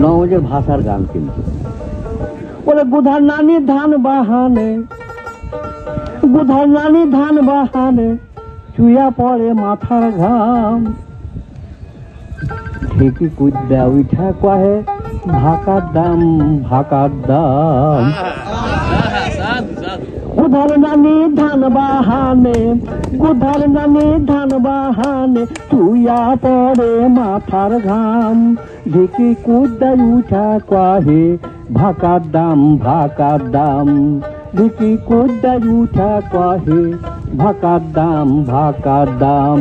নওয়াজের ভাষার গান কিন্তু বলে গুধার নানি ধান বাহানে, গুধার নানি ধান বাহানে চুয়া পড়ে মাথার ঘাম। ঢেকি কুদ্দা উঠা কহে ভাকার দাম, ভাকার দাম। গুধার নানি ধান বাহানে, গুধার নানি ধান বাহানে চুয়া পড়ে মাথার ঘাম। ঢেকি কুদ্দা উঠা কহে ভাকার দাম, ভাকার দাম। ঢেকি কুদ্দা উঠা কহে ভাকার দাম, ভাকার দাম।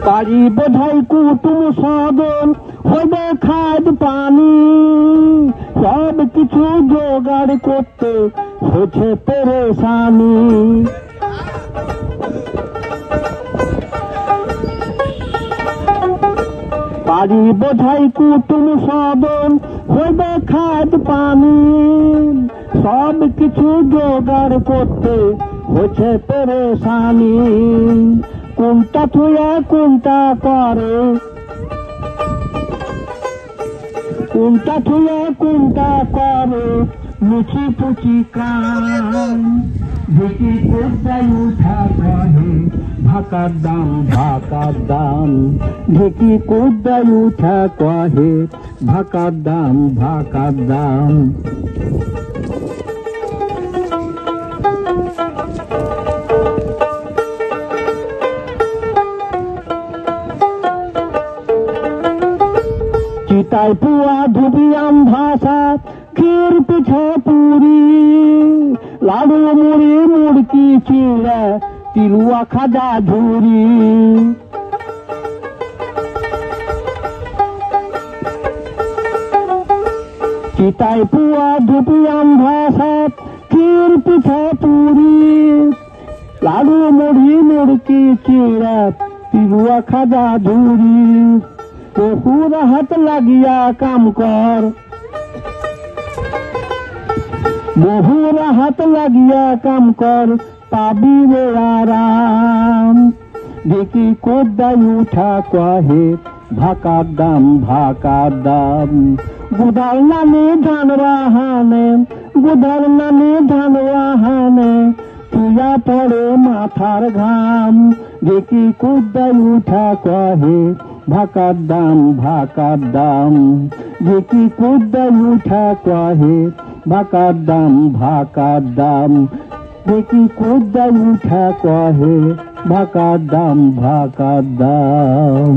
বাড়ি বোঝাই কুটুম সাধন হইবে খাদ পানি, সব কিছু জোগাড় করতে হচ্ছে পেরেশানি। বাড়ি বোঝাই কুটুম সাধন হইবে খাদ পানি, সব কিছু জোগাড় করতে হচ্ছে পেরেশানি। কোনটা থুয়া কোনটা করে, কোনটা থুয়া কোনটা করে মুচি পুচি কান। ঢেকি কুদ্দাই উঠা কহে ভাকার দাম, ভাকার দাম। ঢেকি কুদ্দাই উঠা কহে ভাকার দাম, ভাকার দাম। চিতাই পুয়া ধুবিয়াম ভাষা ক্ষীর পিঠে পুরি, লাড়ু মুড়ি মুড়কি চিড়া তিলুয়া খাজা ঝুরি। চিতাই পুয়া ধুবিয়াম ভাষা ক্ষীর পিঠে পুরি, লাড়ু মুড়ি মুড়কি চিড়া তিলুয়া খাজা ঝুরি। বহুর হাত লাগিয়া কাম কর, বহুর হাত লাগিয়া কাম কর পাবি রে আরাম। ঢেকি কুদ্দাই উঠা কহে ভাকার দাম, ভাকার দাম। গুধার নানি ধান বাহানে, গুধার নানি ধান বাহানে চুয়া পড়ে মাথার ঘাম। ঢেকি কুদ্দাই উঠা কহে ভাকার দাম, ভাকার দাম। ঢেকি কুদ্দাই উঠা কহে ভাকার দাম, ভাকার দাম। ঢেকি কুদ্দাই উঠা কহে ভাকার দাম, ভাকার দাম।